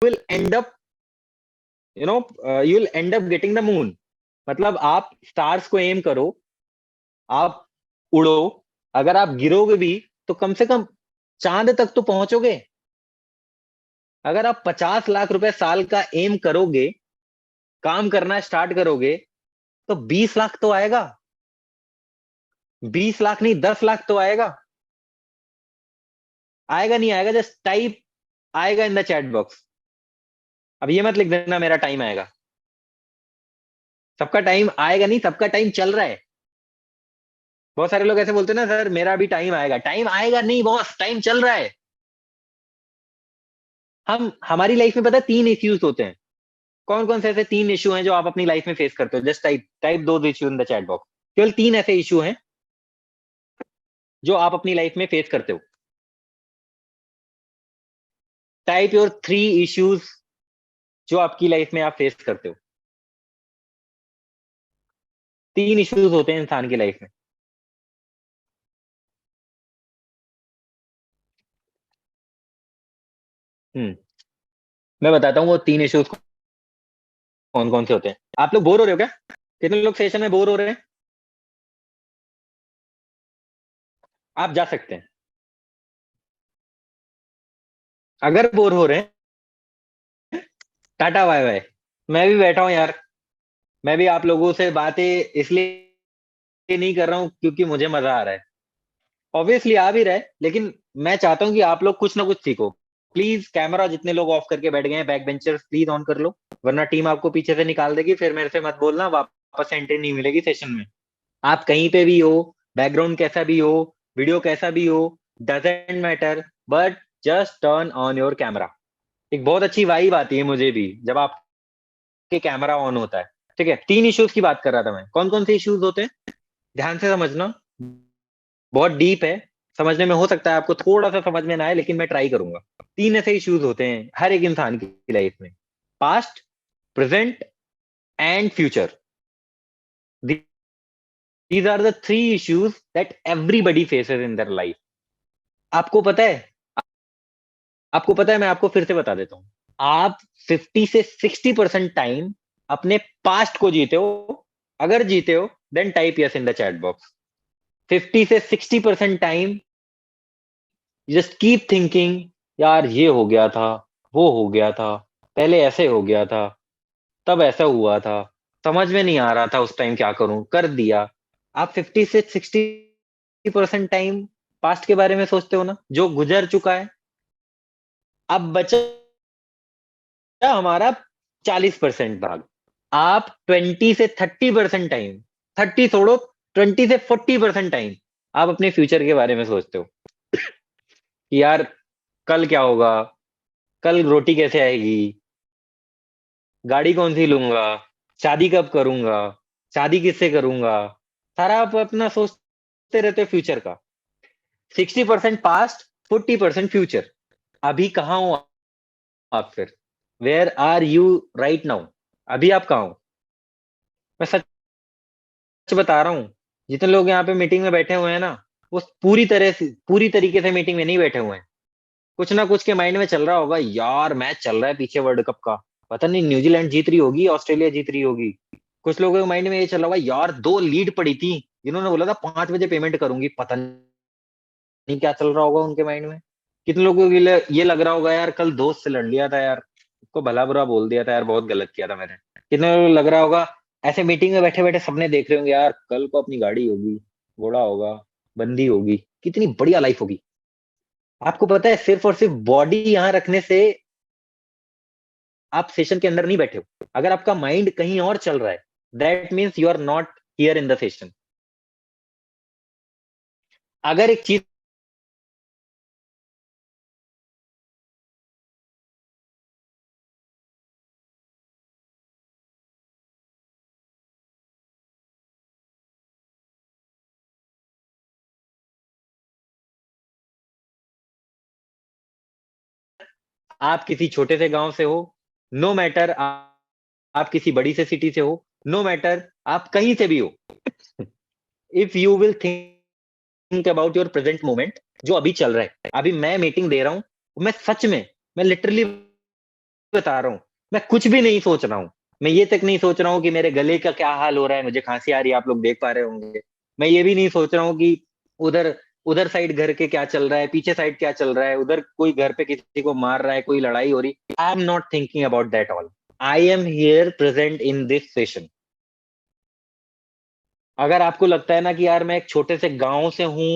will end up you will end up getting the moon. मतलब आप stars को M करो, आप उड़ो, अगर आप गिरोगे भी तो कम से कम चांद तक तो पहुंचोगे। अगर आप 50 लाख रुपए साल का एम करोगे, काम करना स्टार्ट करोगे, तो 20 लाख तो आएगा। 20 लाख नहीं, 10 लाख तो आएगा। आएगा नहीं आएगा, जस्ट टाइप आएगा इन द चैट बॉक्स। अब ये मत लिख देना मेरा टाइम आएगा। सबका टाइम आएगा नहीं, सबका टाइम चल रहा है। बहुत सारे लोग ऐसे बोलते हैं ना, सर मेरा भी टाइम आएगा। टाइम आएगा नहीं बॉस, टाइम चल रहा है। हमारी लाइफ में पता है 3 इश्यूज होते हैं। कौन कौन से ऐसे 3 इशू हैं जो आप अपनी लाइफ में फेस करते हो? जस्ट टाइप टाइप दो issue in the chat box. केवल 3 ऐसे इशू हैं जो आप अपनी लाइफ में फेस करते हो। टाइप योर 3 इश्यूज जो आपकी लाइफ में आप फेस करते हो। 3 इश्यूज होते हैं इंसान की लाइफ में। हम्म मैं बताता हूँ वो 3 इश्यूज कौन कौन से होते हैं। आप लोग बोर हो रहे हो क्या? कितने लोग सेशन में बोर हो रहे हैं? आप जा सकते हैं। अगर बोर हो रहे हैं, टाटा बाय बाय। मैं भी बैठा हूँ यार। मैं भी आप लोगों से बातें इसलिए नहीं कर रहा हूँ क्योंकि मुझे मजा आ रहा है। ऑब्वियसली आ भी रहा है, लेकिन मैं चाहता हूँ कि आप लोग कुछ ना कुछ सीखो। प्लीज कैमरा जितने लोग ऑफ करके बैठ गए हैं, बैक बेंचर्स प्लीज ऑन कर लो, वरना टीम आपको पीछे से निकाल देगी। फिर मेरे से मत बोलना, वापस एंट्री नहीं मिलेगी सेशन में। आप कहीं पे भी हो, बैकग्राउंड कैसा भी हो, वीडियो कैसा भी हो, doesn't matter, but just turn on your camera. एक बहुत अच्छी वाइब आती है मुझे भी जब आपके कैमरा ऑन होता है। ठीक है, 3 इश्यूज की बात कर रहा था मैं। कौन कौन से इश्यूज होते हैं? ध्यान से समझना, बहुत डीप है। समझने में हो सकता है आपको थोड़ा सा समझ में ना आए, लेकिन मैं ट्राई करूंगा। 3 ऐसे इश्यूज होते हैं हर एक इंसान की लाइफ में: past, present and future. These are the 3 issues that everybody faces in their life. आपको पता है, आपको पता है, मैं आपको फिर से बता देता हूँ। आप 50 से 60% टाइम अपने पास्ट को जीते हो। अगर जीते हो then type yes in the chat box. 50 से 60% टाइम जस्ट कीप थिंकिंग, यार ये हो गया था, वो हो गया था, पहले ऐसे हो गया था, तब ऐसा हुआ था, समझ में नहीं आ रहा था उस टाइम क्या करूं, कर दिया। आप 50 से 60% टाइम पास्ट के बारे में सोचते हो ना, जो गुजर चुका है। अब बचा हमारा 40% भाग। आप 20 से 30% टाइम, 30 छोड़ो, 20 से 40% टाइम आप अपने फ्यूचर के बारे में सोचते हो कि यार कल क्या होगा, कल रोटी कैसे आएगी, गाड़ी कौन सी लूंगा, शादी कब करूंगा, शादी किससे करूंगा। सारा आप अपना सोचते रहते हो फ्यूचर का। 60% पास्ट, 40% फ्यूचर। अभी कहाँ हो आप फिर? Where are you right now? अभी आप कहाँ हो? मैं सच बता रहा हूँ, जितने लोग यहाँ पे मीटिंग में बैठे हुए हैं ना, वो पूरी तरह से, पूरी तरीके से मीटिंग में नहीं बैठे हुए हैं। कुछ ना कुछ के माइंड में चल रहा होगा, यार मैच चल रहा है पीछे वर्ल्ड कप का, पता नहीं न्यूजीलैंड जीत रही होगी, ऑस्ट्रेलिया जीत रही होगी। कुछ लोगों के माइंड में ये चल रहा होगा, यार 2 लीड पड़ी थी, जिन्होंने बोला था 5 बजे पेमेंट करूंगी, पता नहीं क्या चल रहा होगा उनके माइंड में। कितने लोगों के लिए ये लग रहा होगा, यार कल दोस्त से लड़ लिया था यार, उसको भला बुरा बोल दिया था यार, बहुत गलत किया था मैंने। कितने लोगों को लग रहा होगा, ऐसे मीटिंग में बैठे बैठे सपने देख रहे होंगे, यार कल को अपनी गाड़ी होगी, घोड़ा होगा, बंदी होगी, कितनी बढ़िया लाइफ होगी। आपको पता है, सिर्फ और सिर्फ बॉडी यहाँ रखने से आप सेशन के अंदर नहीं बैठे हो। अगर आपका माइंड कहीं और चल रहा है, that means you are not here in the session. अगर एक चीज आप किसी छोटे से गांव से हो, नो मैटर आप किसी बड़ी से सिटी से हो, नो मैटर आप कहीं से भी हो, if you will think about your present moment, जो अभी चल रहा है। अभी मैं मीटिंग दे रहा हूं, मैं सच में, मैं लिटरली बता रहा हूँ, मैं कुछ भी नहीं सोच रहा हूँ। मैं ये तक नहीं सोच रहा हूँ कि मेरे गले का क्या हाल हो रहा है, मुझे खांसी आ रही है, आप लोग देख पा रहे होंगे। मैं ये भी नहीं सोच रहा हूँ कि उधर उधर साइड घर के क्या चल रहा है, पीछे साइड क्या चल रहा है, उधर कोई घर पे किसी को मार रहा है, कोई लड़ाई हो रही। I am not thinking about that all. I am here present in this session. अगर आपको लगता है ना कि यार मैं एक छोटे से गांव से हूँ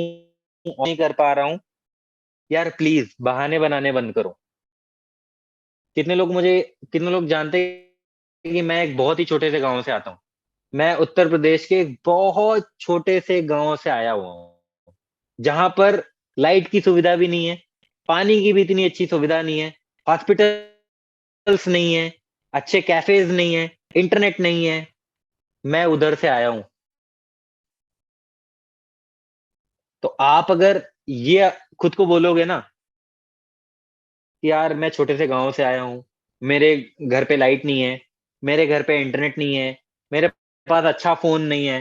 और नहीं कर पा रहा हूँ, यार प्लीज बहाने बनाने बंद करो। कितने लोग जानते हैं कि मैं एक बहुत ही छोटे से गांव से आता हूँ। मैं उत्तर प्रदेश के एक बहुत छोटे से गांव से आया हुआ हूँ, जहां पर लाइट की सुविधा भी नहीं है, पानी की भी इतनी अच्छी सुविधा नहीं है, हॉस्पिटल्स नहीं है, अच्छे कैफेज नहीं है, इंटरनेट नहीं है। मैं उधर से आया हूँ। तो आप अगर ये खुद को बोलोगे ना कि यार मैं छोटे से गांव से आया हूँ, मेरे घर पे लाइट नहीं है, मेरे घर पे इंटरनेट नहीं है, मेरे पास अच्छा फोन नहीं है,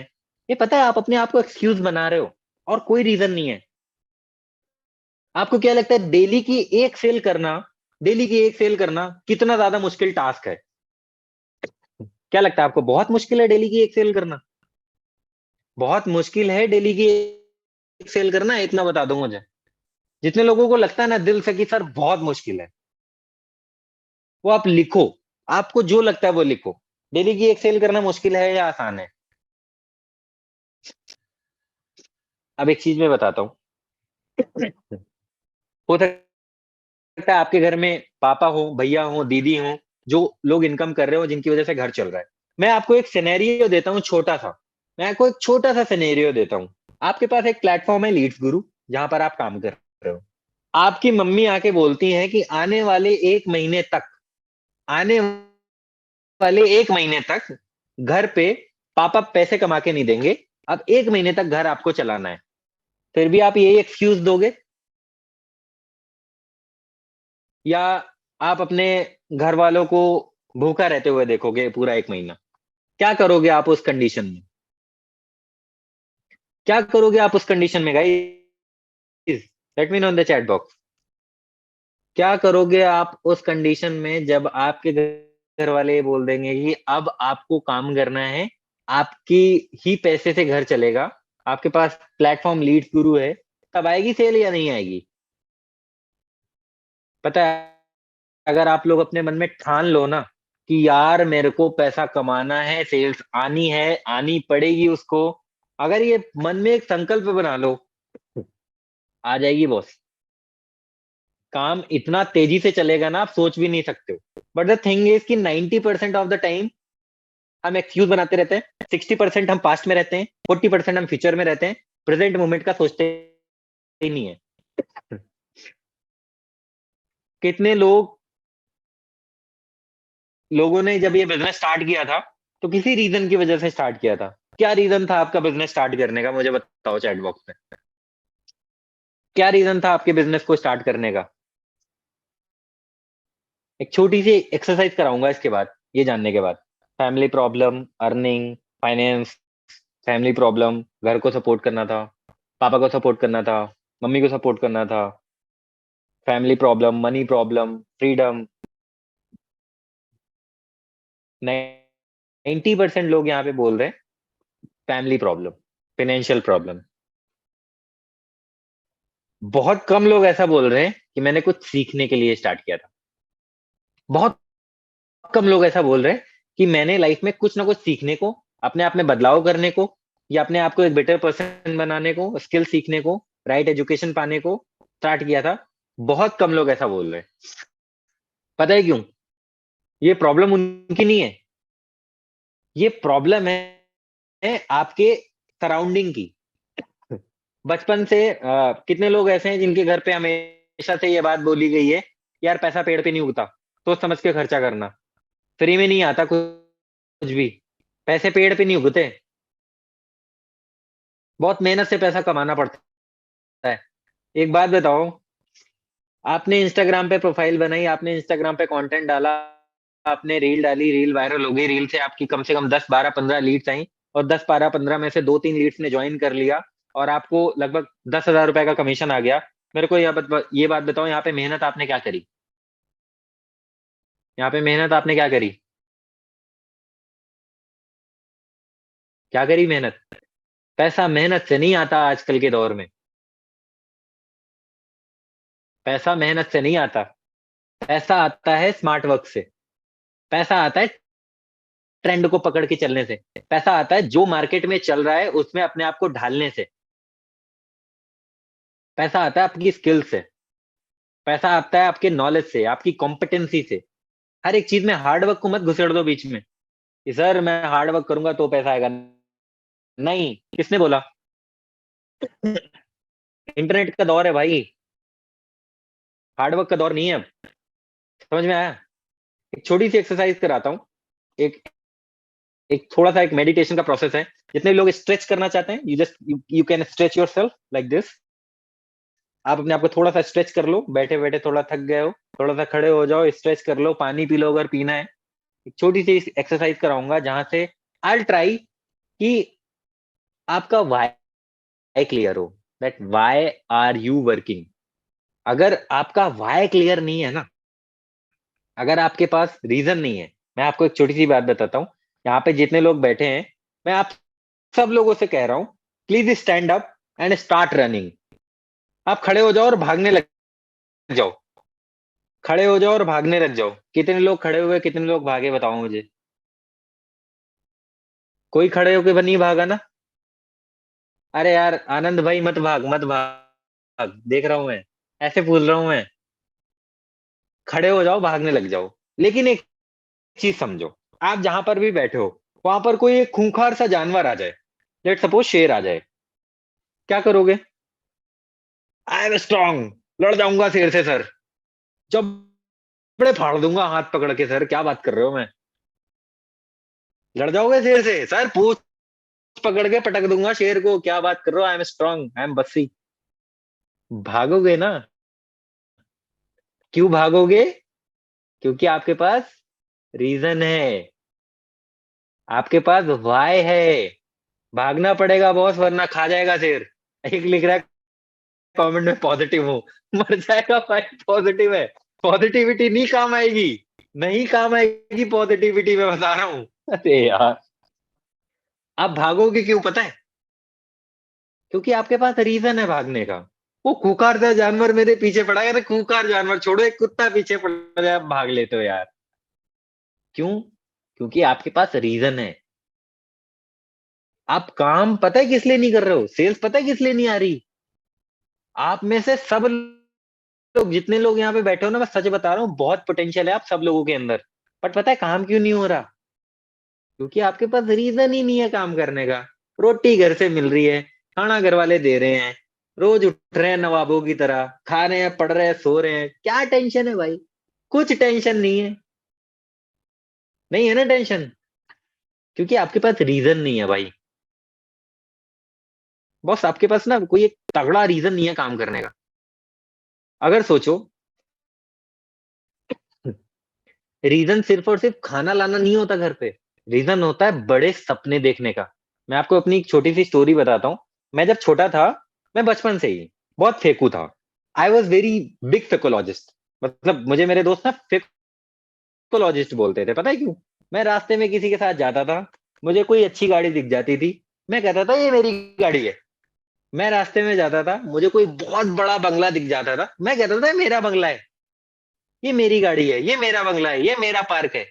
ये पता है आप अपने आप को एक्सक्यूज बना रहे हो और कोई रीजन नहीं है। आपको क्या लगता है डेली की एक सेल करना कितना ज्यादा मुश्किल टास्क है? क्या लगता है आपको बहुत मुश्किल है डेली की एक सेल करना? बहुत मुश्किल है डेली की एक सेल करना, इतना बता दूं मुझे। जितने लोगों को लगता है ना दिल से कि सर बहुत मुश्किल है, वो आप लिखो। आपको जो लगता है वो लिखो। डेली की एक सेल करना मुश्किल है या आसान है? अब एक चीज मैं बताता हूँ। हो सकता है आपके घर में पापा हो, भैया हो, दीदी हो, जो लोग इनकम कर रहे हो, जिनकी वजह से घर चल रहा है। मैं आपको एक सिनेरियो देता हूँ छोटा सा। मैं आपको एक छोटा सा सिनेरियो देता हूँ। आपके पास एक प्लेटफॉर्म है लीड्स गुरु, जहां पर आप काम कर रहे हो। आपकी मम्मी आके बोलती हैं कि आने वाले एक महीने तक घर पे पापा पैसे कमा के नहीं देंगे। अब एक महीने तक घर आपको चलाना है। फिर भी आप यही एक्सक्यूज दोगे, या आप अपने घर वालों को भूखा रहते हुए देखोगे पूरा एक महीना? क्या करोगे आप उस कंडीशन में? क्या करोगे आप उस कंडीशन में guys? Let me know in the chat box. क्या करोगे आप उस कंडीशन में जब आपके घर वाले ये बोल देंगे कि अब आपको काम करना है, आपकी ही पैसे से घर चलेगा, आपके पास प्लेटफॉर्म लीड्स गुरु है? तब आएगी सेल या नहीं आएगी? पता है, अगर आप लोग अपने मन में ठान लो ना कि यार मेरे को पैसा कमाना है, सेल्स आनी है, आनी पड़ेगी उसको, अगर ये मन में एक संकल्प बना लो, आ जाएगी बॉस। काम इतना तेजी से चलेगा ना, आप सोच भी नहीं सकते हो। बट द थिंग इज कि 90% ऑफ द टाइम हम एक्सक्यूज बनाते रहते हैं, 60% हम पास्ट में रहते हैं, 40% हम फ्यूचर में रहते हैं, प्रेजेंट मोमेंट का सोचते ही नहीं है। कितने लोगों ने जब ये बिजनेस स्टार्ट किया था, तो किसी रीजन की वजह से स्टार्ट किया था। क्या रीजन था आपका बिजनेस स्टार्ट करने का? मुझे बताओ चैट बॉक्स में। क्या रीजन था आपके बिजनेस को स्टार्ट करने का? एक छोटी सी एक्सरसाइज कराऊंगा इसके बाद, ये जानने के बाद। Family problem, earning, finance, family problem, घर को सपोर्ट करना था, पापा को सपोर्ट करना था, मम्मी को सपोर्ट करना था, family problem, money problem, freedom. 90% लोग यहाँ पे बोल रहे हैं फैमिली प्रॉब्लम, फाइनेंशियल प्रॉब्लम। बहुत कम लोग ऐसा बोल रहे हैं कि मैंने कुछ सीखने के लिए स्टार्ट किया था। बहुत कम लोग ऐसा बोल रहे हैं कि मैंने लाइफ में कुछ ना कुछ सीखने को, अपने आप में बदलाव करने को, या अपने आप को एक बेटर पर्सन बनाने को, स्किल सीखने को, राइट एजुकेशन पाने को स्टार्ट किया था। बहुत कम लोग ऐसा बोल रहे हैं। पता है क्यों? ये प्रॉब्लम उनकी नहीं है, ये प्रॉब्लम है आपके सराउंडिंग की। बचपन से कितने लोग ऐसे हैं जिनके घर पे हमेशा से ये बात बोली गई है, यार पैसा पेड़ पे नहीं उगता, सोच समझ के खर्चा करना, फ्री में नहीं आता कुछ भी, पैसे पेड़ पे नहीं उगते, बहुत मेहनत से पैसा कमाना पड़ता है। एक बात बताओ, आपने इंस्टाग्राम पे प्रोफाइल बनाई, आपने इंस्टाग्राम पे कंटेंट डाला, आपने रील डाली, रील वायरल हो गई, रील से आपकी कम से कम 10 12 15 लीड्स आई, और 10 12 15 में से 2 3 लीड्स ने ज्वाइन कर लिया, और आपको लगभग 10,000 रुपए का कमीशन आ गया। मेरे को ये बात बताओ, यहाँ पे मेहनत आपने क्या करी? यहाँ पे मेहनत आपने क्या करी? क्या करी मेहनत? पैसा मेहनत से नहीं आता आजकल के दौर में। पैसा मेहनत से नहीं आता। पैसा आता है स्मार्ट वर्क से। पैसा आता है ट्रेंड को पकड़ के चलने से। पैसा आता है जो मार्केट में चल रहा है उसमें अपने आप को ढालने से। पैसा आता है आपकी स्किल से। पैसा आता है आपके नॉलेज से, आपकी कॉम्पिटेंसी से। हर एक चीज में हार्ड वर्क को मत घुसेड़ दो बीच में कि सर मैं हार्ड वर्क करूंगा तो पैसा आएगा। नहीं, किसने बोला? इंटरनेट का दौर है भाई। हार्ड वर्क का दौर नहीं है अब। समझ में आया? एक छोटी सी एक्सरसाइज कराता हूँ। एक एक थोड़ा सा एक मेडिटेशन का प्रोसेस है। जितने लोग स्ट्रेच करना चाहते हैं, you can stretch yourself like this. आप अपने आप को थोड़ा सा स्ट्रेच कर लो। बैठे बैठे थोड़ा थक गए हो, थोड़ा सा खड़े हो जाओ, स्ट्रेच कर लो, पानी पी लो अगर पीना है। एक छोटी सी एक्सरसाइज कराऊंगा जहां से आई ट्राई कि आपका वाई क्लियर हो। That why are you working. अगर आपका वाई क्लियर नहीं है ना, अगर आपके पास रीजन नहीं है, मैं आपको एक छोटी सी बात बताता हूँ। यहाँ पे जितने लोग बैठे हैं, मैं आप सब लोगों से कह रहा हूँ, please stand up and start running. आप खड़े हो जाओ और भागने लग जाओ। खड़े हो जाओ और भागने लग जाओ। कितने लोग खड़े हुए, कितने लोग भागे, बताओ मुझे। कोई खड़े होके नहीं भागा ना? अरे यार आनंद भाई, मत भाग मत भाग, देख रहा हूं मैं। ऐसे पूछ रहा हूं मैं। खड़े हो जाओ, भागने लग जाओ। लेकिन एक चीज समझो, आप जहां पर भी बैठे हो, वहां पर कोई एक खूंखार सा जानवर आ जाए। लेट सपोज शेर आ जाए। क्या करोगे? आई एम स्ट्रांग, लड़ जाऊंगा शेर से सर। जब बड़े फाड़ दूंगा हाथ पकड़ के। सर क्या बात कर रहे हो? मैं लड़ जाओगे शेर से सर? पूछ पकड़ के पटक दूंगा शेर को। क्या बात कर रहे हो? I am strong, I am Bassi. भागोगे ना? क्यों भागोगे? क्योंकि आपके पास रीजन है। आपके पास वाई है। भागना पड़ेगा बॉस, वरना खा जाएगा शेर। एक लिख रहा है कमेंट में, पॉजिटिव हूँ। मर जाएगा भाई, पॉजिटिव है। पॉजिटिविटी नहीं काम आएगी। नहीं काम आएगी पॉजिटिविटी, मैं बता रहा हूँ। अरे यार, आप भागोगे क्यों पता है? क्योंकि आपके पास रीजन है भागने का। वो खूंखार सा जानवर मेरे पीछे पड़ा है। अरे खूंखार जानवर छोड़ो, एक कुत्ता पीछे पड़ा है, आप भाग लेते हो यार। क्यों? क्योंकि आपके पास रीजन है। आप काम पता है किस लिए नहीं कर रहे हो? सेल्स पता है किस लिए नहीं आ रही? आप में से सब लोग, जितने लोग यहाँ पे बैठे हो ना, मैं सच बता रहा हूँ, बहुत पोटेंशियल है आप सब लोगों के अंदर। बट पता है काम क्यों नहीं हो रहा? क्योंकि आपके पास रीजन ही नहीं है काम करने का। रोटी घर से मिल रही है, खाना घर वाले दे रहे हैं, रोज उठ रहे हैं नवाबों की तरह, खा रहे हैं, पढ़ रहे हैं, सो रहे हैं। क्या टेंशन है भाई? कुछ टेंशन नहीं है। नहीं है ना टेंशन? क्योंकि आपके पास रीजन नहीं है भाई। बॉस आपके पास ना कोई एक तगड़ा रीजन नहीं है काम करने का। अगर सोचो, रीजन सिर्फ और सिर्फ खाना लाना नहीं होता घर पे। रीजन होता है बड़े सपने देखने का। मैं आपको अपनी एक छोटी सी स्टोरी बताता हूँ। मैं जब छोटा था, मैं बचपन से ही बहुत फेंकू था। आई वॉज वेरी बिग फेकोलॉजिस्ट। मतलब मुझे मेरे दोस्त ना फेकोलॉजिस्ट बोलते थे। पता है क्यों? मैं रास्ते में किसी के साथ जाता था, मुझे कोई अच्छी गाड़ी दिख जाती थी, मैं कहता था ये मेरी गाड़ी है। मैं रास्ते में जाता था, मुझे कोई बहुत बड़ा बंगला दिख जाता था, मैं कहता था ये मेरा बंगला है, ये मेरी गाड़ी है, ये मेरा बंगला है, ये मेरा पार्क है।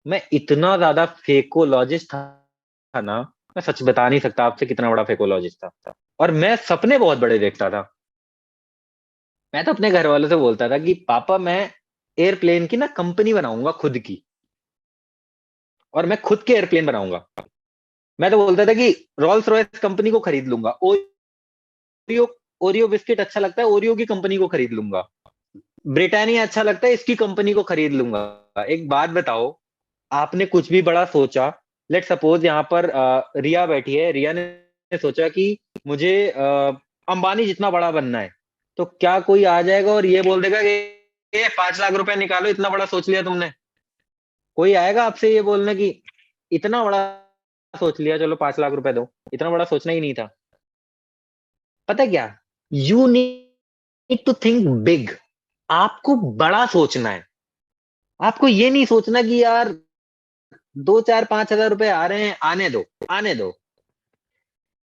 मैं इतना ज्यादा फेकोलॉजिस्ट था ना, मैं सच बता नहीं सकता आपसे कितना बड़ा फेकोलॉजिस्ट था। और मैं सपने बहुत बड़े देखता था। मैं तो अपने घर वालों से बोलता था कि पापा मैं एयरप्लेन की ना कंपनी बनाऊंगा खुद की, और मैं खुद के एयरप्लेन बनाऊंगा। मैं तो बोलता था कि रोल्स रॉयस कंपनी को खरीद लूंगा। ओरियो ओरियो बिस्किट अच्छा लगता है, ओरियो की कंपनी को खरीद लूंगा। ब्रिटानिया अच्छा लगता है, इसकी कंपनी को खरीद लूंगा। एक बात बताओ, आपने कुछ भी बड़ा सोचा। लेट सपोज यहाँ पर रिया बैठी है, रिया ने सोचा कि मुझे अंबानी जितना बड़ा बनना है। तो क्या कोई आ जाएगा और ये बोल देगा कि ये 5 लाख रुपए निकालो, इतना बड़ा सोच लिया तुमने? कोई आएगा आपसे ये बोलने की इतना बड़ा सोच लिया, चलो 5 लाख रुपए दो? इतना बड़ा सोचना ही नहीं था। पता है क्या? You need to think big. आपको बड़ा सोचना है। आपको ये नहीं सोचना कि यार 2 4 5 हजार रुपए आ रहे हैं, आने दो, आने दो।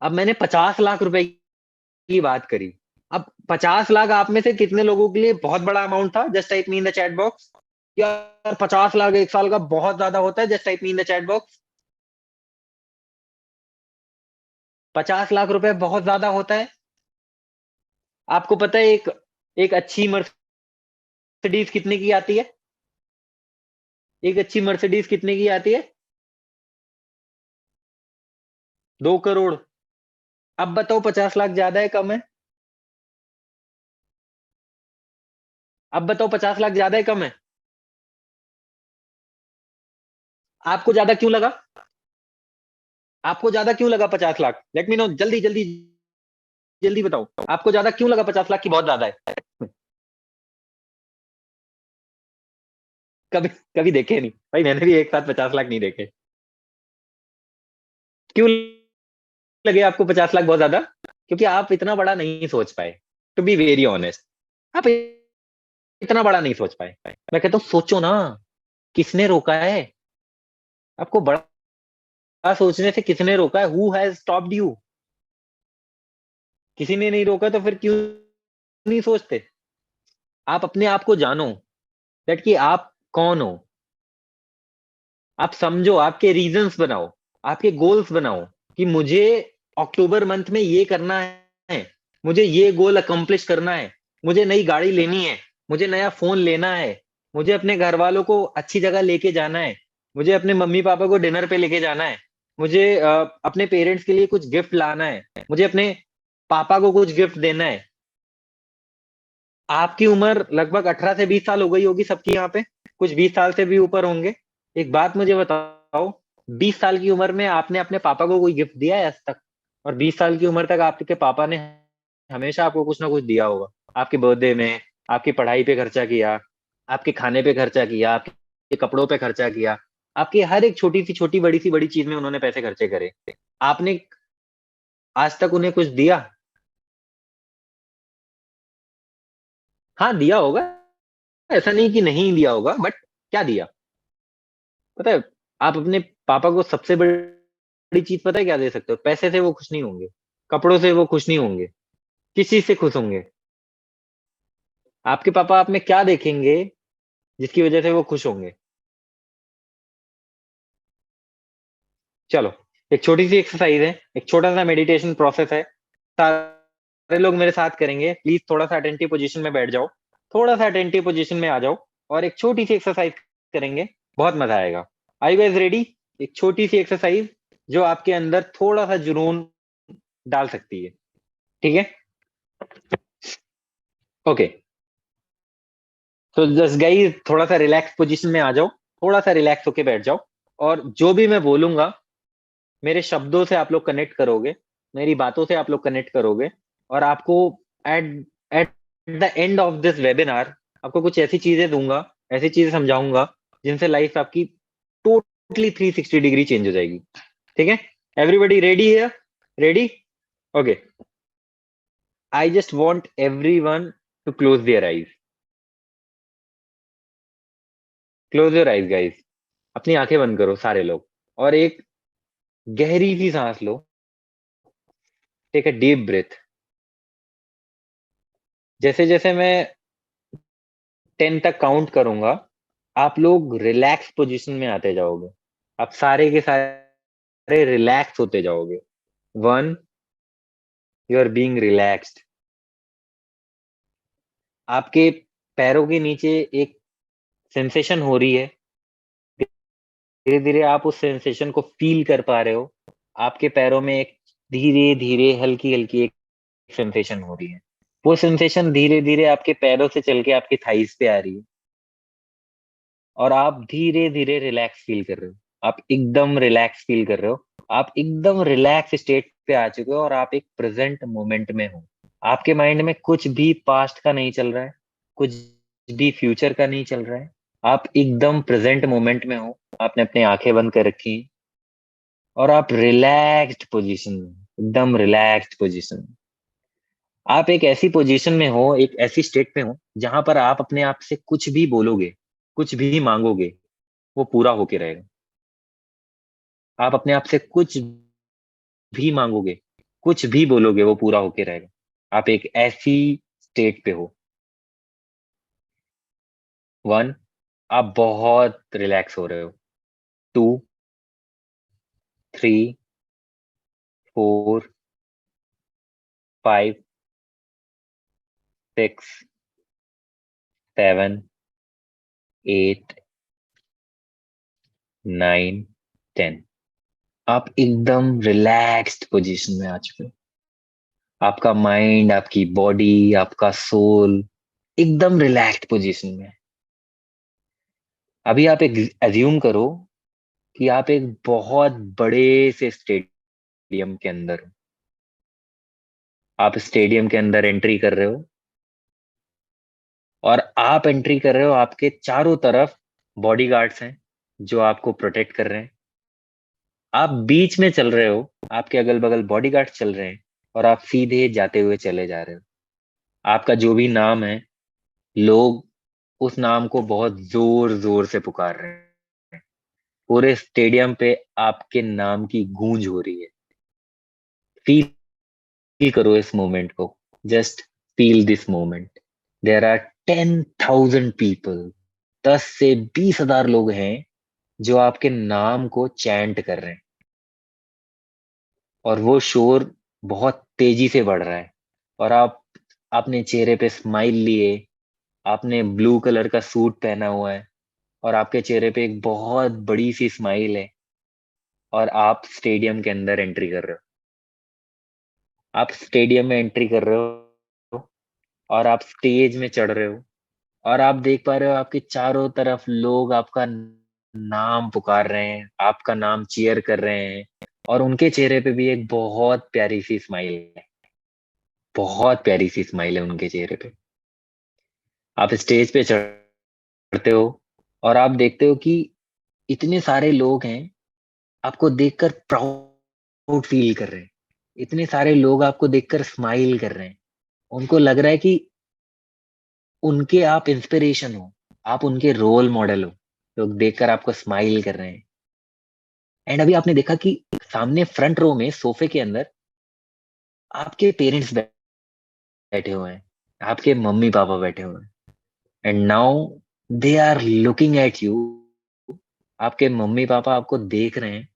अब मैंने 50 लाख रुपए की बात करी। अब 50 लाख आप में से कितने लोगों के लिए बहुत बड़ा अमाउंट था? Just type me in the chat box. यार 50 लाख एक साल का बहुत ज्यादा होता है, just type me in the chat box. 50 lakh रुपए बहुत ज्यादा होता है। आपको पता है एक एक अच्छी मर्सिडीज कितने की आती है? एक अच्छी मर्सिडीज कितने की आती है? 2 करोड़। अब बताओ 50 लाख ज्यादा है कम है? अब बताओ 50 लाख ज्यादा है कम है? आपको ज्यादा क्यों लगा? आपको ज्यादा क्यों लगा 50 लाख? लेट मी नो, जल्दी जल्दी जल्दी बताओ, आपको ज्यादा क्यों लगा 50 लाख की बहुत ज्यादा है? कभी कभी देखे नहीं भाई, मैंने भी एक साथ 50 लाख नहीं देखे। क्यों लगे आपको 50 लाख बहुत ज्यादा? क्योंकि आप इतना बड़ा नहीं सोच पाए। टू बी वेरी ऑनेस्ट, आप इतना बड़ा नहीं सोच पाए। मैं कहता हूँ सोचो ना, किसने रोका है आपको बड़ा सोचने से? किसने रोका है? Who has stopped you? किसी ने नहीं रोका, तो फिर क्यों नहीं सोचते? आप अपने आप को जानो, दैट कि आप कौन हो। आप समझो, आपके रीजंस बनाओ, आपके गोल्स बनाओ कि मुझे अक्टूबर मंथ में ये करना है, मुझे ये गोल अकम्प्लिश करना है, मुझे नई गाड़ी लेनी है, मुझे नया फोन लेना है, मुझे अपने घर वालों को अच्छी जगह लेके जाना है, मुझे अपने मम्मी पापा को डिनर पे लेके जाना है, मुझे अपने पेरेंट्स के लिए कुछ गिफ्ट लाना है, मुझे अपने पापा को कुछ गिफ्ट देना है। आपकी उम्र लगभग 18 से 20 साल हो गई होगी सबकी यहाँ पे, कुछ 20 साल से भी ऊपर होंगे। एक बात मुझे बताओ, 20 साल की उम्र में आपने अपने पापा को कोई गिफ्ट दिया है आज तक? और 20 साल की उम्र तक आपके पापा ने हमेशा आपको कुछ ना कुछ दिया होगा। आपके बर्थडे में, आपकी पढ़ाई पे खर्चा किया, आपके खाने पे खर्चा किया, आपके कपड़ों पे खर्चा किया, आपकी हर एक छोटी सी छोटी बड़ी सी बड़ी चीज में उन्होंने पैसे खर्चे करे। आपने आज तक उन्हें कुछ दिया? हाँ दिया होगा, ऐसा नहीं कि नहीं दिया होगा, बट क्या दिया? पता है, आप अपने पापा को सबसे बड़ी चीज पता है क्या दे सकते हो? पैसे से वो खुश नहीं होंगे, कपड़ों से वो खुश नहीं होंगे, किस चीज से खुश होंगे? आपके पापा आप में क्या देखेंगे जिसकी वजह से वो खुश होंगे? चलो, एक छोटी सी एक्सरसाइज है, एक छोटा सा मेडिटेशन प्रोसेस है, सारे लोग मेरे साथ करेंगे। प्लीज थोड़ा सा अटेंटिव पोजीशन में बैठ जाओ, थोड़ा सा अटेंटिव पोजीशन में आ जाओ, और एक छोटी सी एक्सरसाइज करेंगे। बहुत मजा आएगा। आई गाइस रेडी? एक छोटी सी एक्सरसाइज जो आपके अंदर थोड़ा सा जुनून डाल सकती है। ठीक है? ओके, तो जस्ट गाइस थोड़ा सा रिलैक्स पोजीशन में आ जाओ, थोड़ा सा रिलैक्स होके बैठ जाओ, और जो भी मैं बोलूंगा मेरे शब्दों से आप लोग कनेक्ट करोगे, मेरी बातों से आप लोग कनेक्ट करोगे, और आपको at at the end of this webinar आपको कुछ ऐसी चीजें दूंगा, ऐसी चीजें समझाऊंगा जिनसे लाइफ आपकी टोटली 360 डिग्री चेंज हो जाएगी। ठीक है? एवरीबडी रेडी है? Ready? Okay, I just want every one two close their eyes. Close your eyes guys. अपनी आंखें बंद करो सारे लोग, और एक गहरी सी सांस लो। Take a deep breath. जैसे जैसे मैं 10 तक काउंट करूंगा, आप लोग रिलैक्स पोजीशन में आते जाओगे। आप सारे के सारे रिलैक्स होते जाओगे। 1, यू आर बीइंग रिलैक्स्ड। आपके पैरों के नीचे एक सेंसेशन हो रही है, धीरे धीरे आप उस सेंसेशन को फील कर पा रहे हो। आपके पैरों में एक धीरे धीरे हल्की हल्की एक सेंसेशन हो रही है। वो सेंसेशन धीरे धीरे आपके पैरों से चल के आपके थाइस पे आ रही है, और आप धीरे धीरे रिलैक्स फील कर रहे हो। आप एकदम रिलैक्स फील कर रहे हो। आप एकदम रिलैक्स स्टेट पे आ चुके हो, और आप एक प्रेजेंट मोमेंट में हो। आपके माइंड में कुछ भी पास्ट का नहीं चल रहा है, कुछ भी फ्यूचर का नहीं चल रहा है। आप एकदम प्रेजेंट मोमेंट में हो। आपने अपनी आंखें बंद कर रखी हैं, और आप रिलैक्स्ड पोजीशन में, एकदम रिलैक्स्ड पोजीशन में। आप एक ऐसी पोजीशन में हो, एक ऐसी स्टेट में हो जहां पर आप अपने आप से कुछ भी बोलोगे, कुछ भी मांगोगे वो पूरा होके रहेगा। आप अपने आप से कुछ भी मांगोगे, कुछ भी बोलोगे वो पूरा होके रहेगा। आप एक ऐसी स्टेट पे हो। वन, आप बहुत रिलैक्स हो रहे हो। Two, three, four, five, six, seven, eight, nine, ten. आप एकदम रिलैक्स्ड पोजीशन में आ चुके हो। आपका माइंड, आपकी बॉडी, आपका सोल एकदम रिलैक्स्ड पोजीशन में है। अभी आप एक एज्यूम करो कि आप एक बहुत बड़े से स्टेडियम के अंदर हो। आप स्टेडियम के अंदर एंट्री कर रहे हो, और आप एंट्री कर रहे हो, आपके चारों तरफ बॉडीगार्ड्स हैं जो आपको प्रोटेक्ट कर रहे हैं। आप बीच में चल रहे हो, आपके अगल बगल बॉडीगार्ड्स चल रहे हैं, और आप सीधे जाते हुए चले जा रहे हो। आपका जो भी नाम है, लोग उस नाम को बहुत जोर जोर से पुकार रहे हैं। पूरे स्टेडियम पे आपके नाम की गूंज हो रही है। फील करो इस मोमेंट को। Just feel this moment. There are 10,000 people. 10 से 20 हजार लोग हैं जो आपके नाम को चैंट कर रहे हैं, और वो शोर बहुत तेजी से बढ़ रहा है। और आप अपने चेहरे पे स्माइल लिए, आपने ब्लू कलर का सूट पहना हुआ है, और आपके चेहरे पे एक बहुत बड़ी सी स्माइल है, और आप स्टेडियम के अंदर एंट्री कर रहे हो। आप स्टेडियम में एंट्री कर रहे हो, और आप स्टेज में चढ़ रहे हो, और आप देख पा रहे हो आपके चारों तरफ लोग आपका नाम पुकार रहे हैं, आपका नाम चीयर कर रहे हैं, और उनके चेहरे पे भी एक बहुत प्यारी सी स्माइल है। बहुत प्यारी सी स्माइल है उनके चेहरे पे। आप स्टेज पे चढ़ते हो, और आप देखते हो कि इतने सारे लोग हैं, आपको देखकर प्राउड फील कर रहे हैं। इतने सारे लोग आपको देखकर स्माइल कर रहे हैं। उनको लग रहा है कि उनके आप इंस्पिरेशन हो, आप उनके रोल मॉडल हो। लोग देखकर आपको स्माइल कर रहे हैं। एंड अभी आपने देखा कि सामने फ्रंट रो में सोफे के अंदर आपके पेरेंट्स बैठे हुए हैं, आपके मम्मी पापा बैठे हुए हैं। And now they are looking at you. आपके मम्मी पापा आपको देख रहे हैं,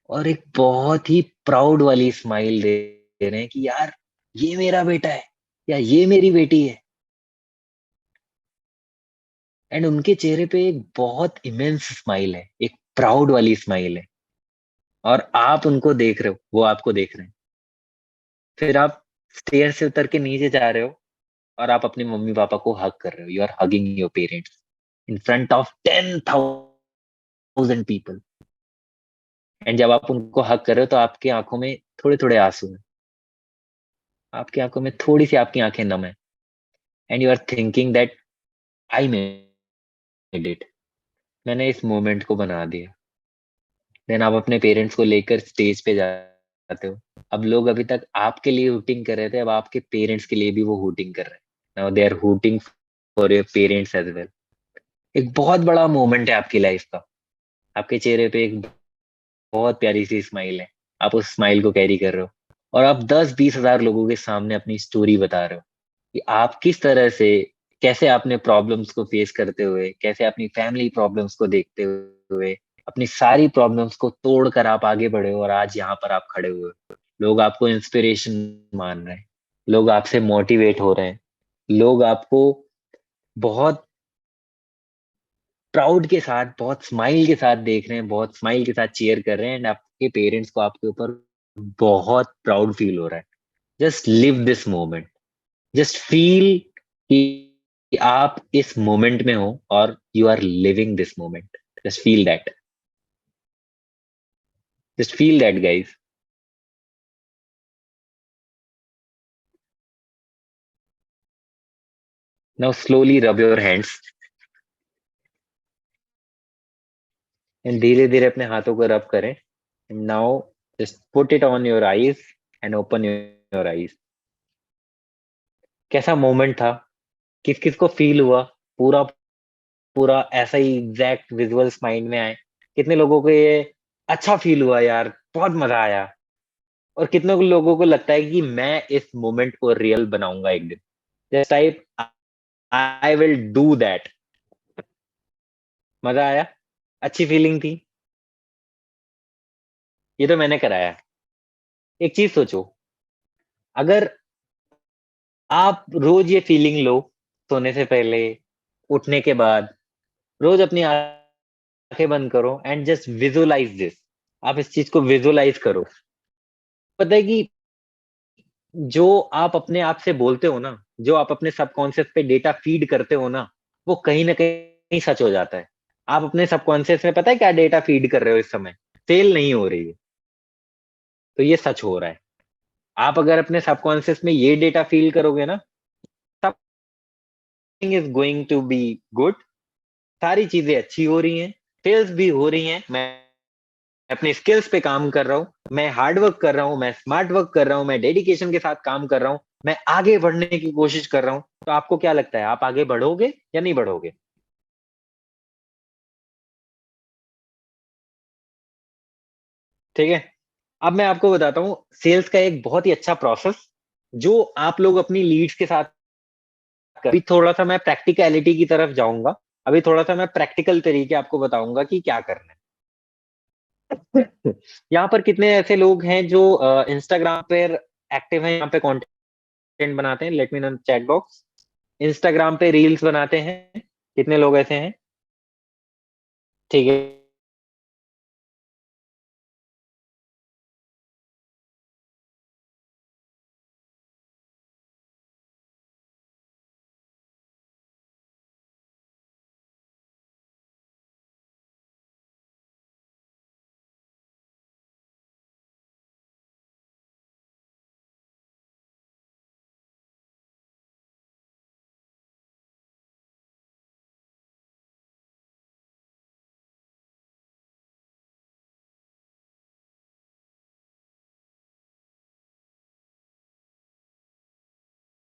और एक बहुत ही प्राउड वाली स्माइल दे रहे हैं कि यार, ये मेरा बेटा है, या ये मेरी बेटी है। एंड उनके चेहरे पे एक बहुत इमेंस स्माइल है, एक प्राउड वाली स्माइल है। और आप उनको देख रहे हो, वो आपको देख रहे हैं। फिर आप स्टेयर से उतर के नीचे जा रहे हो, और आप अपने मम्मी पापा को हग कर रहे हो। You are hugging your parents in front of 10,000 people. And जब आप उनको हग कर रहे हो, तो आपकी आंखों में थोड़े थोड़े आंसू हैं। आपकी आंखों में थोड़ी सी आपकी आंखें नम है। And you are thinking that I made it. मैंने इस मोमेंट को बना दिया। देन आप अपने पेरेंट्स को लेकर स्टेज पे जाते हो। अब लोग अभी तक आपके लिए हुटिंग कर रहे थे, अब आपके पेरेंट्स के लिए भी वो हुटिंग कर रहे हैं। Now they are hooting for your parents as well. एक बहुत बड़ा मोमेंट है आपकी लाइफ का। आपके चेहरे पे एक बहुत प्यारी सी स्माइल है। आप उस स्माइल को कैरी कर रहे हो, और आप 10-20 हजार लोगों के सामने अपनी स्टोरी बता रहे हो कि आप किस तरह से, कैसे आपने प्रॉब्लम्स को फेस करते हुए, कैसे अपनी फैमिली प्रॉब्लम्स को देखते हुए, अपनी सारी प्रॉब्लम्स को तोड़कर आप आगे बढ़े हो, और आज यहाँ पर आप खड़े हुए हो। लोग आपको इंस्पिरेशन मान रहे हैं, लोग आपसे मोटिवेट हो रहे हैं, लोग आपको बहुत प्राउड के साथ, बहुत स्माइल के साथ देख रहे हैं, बहुत स्माइल के साथ चीयर कर रहे हैं। एंड आपके पेरेंट्स को आपके ऊपर बहुत प्राउड फील हो रहा है। Just live this moment. Just feel कि आप इस मोमेंट में हो, और you are living this moment. Just feel that. Just feel that guys. Now slowly rub your hands, and धीरे धीरे अपने हाथों को रब करें। And now just put it on your eyes, and open your eyes. कैसा moment था? किस किस को फील हुआ? पूरा पूरा ऐसा ही एग्जैक्ट विजुअल्स माइंड में आए? कितने लोगों को ये अच्छा फील हुआ यार, बहुत मजा आया? और कितने लोगों को लगता है कि मैं इस मोमेंट को रियल बनाऊंगा एक दिन? Just type I will do that. मजा आया? अच्छी फीलिंग थी? ये तो मैंने कराया। एक चीज सोचो, अगर आप रोज ये फीलिंग लो, सोने से पहले, उठने के बाद, रोज अपनी आंखें बंद करो एंड जस्ट विजुअलाइज दिस। आप इस चीज को विजुअलाइज करो। पता है कि जो आप अपने आप से बोलते हो ना, जो आप अपने सबकॉन्शियस पे डेटा फीड करते हो ना, वो कहीं ना कहीं सच हो जाता है। आप अपने सबकॉन्शियस में पता है क्या डेटा फीड कर रहे हो इस समय? फेल नहीं हो रही है, तो ये सच हो रहा है। आप अगर अपने सबकॉन्शियस में ये डेटा फील करोगे ना, something is going to be good, सारी चीजें अच्छी हो रही हैं, सेल्स भी हो रही हैं, मैं अपने स्किल्स पे काम कर रहा हूँ, मैं हार्ड वर्क कर रहा हूँ, मैं स्मार्ट वर्क कर रहा हूँ, मैं डेडिकेशन के साथ काम कर रहा हूँ, मैं आगे बढ़ने की कोशिश कर रहा हूँ। तो आपको क्या लगता है, आप आगे बढ़ोगे या नहीं बढ़ोगे? ठीक है। अब मैं आपको बताता हूँ सेल्स का एक बहुत ही अच्छा प्रोसेस, जो आप लोग अपनी लीड्स के साथ अभी थोड़ा सा मैं प्रैक्टिकलिटी की तरफ जाऊंगा। अभी थोड़ा सा मैं प्रैक्टिकल तरीके आपको बताऊंगा कि क्या करना है। यहाँ पर कितने ऐसे लोग हैं जो इंस्टाग्राम पर एक्टिव हैं, यहाँ पे कंटेंट बनाते हैं? Let me know chat box. Instagram पे रील्स बनाते हैं, कितने लोग ऐसे हैं? ठीक है।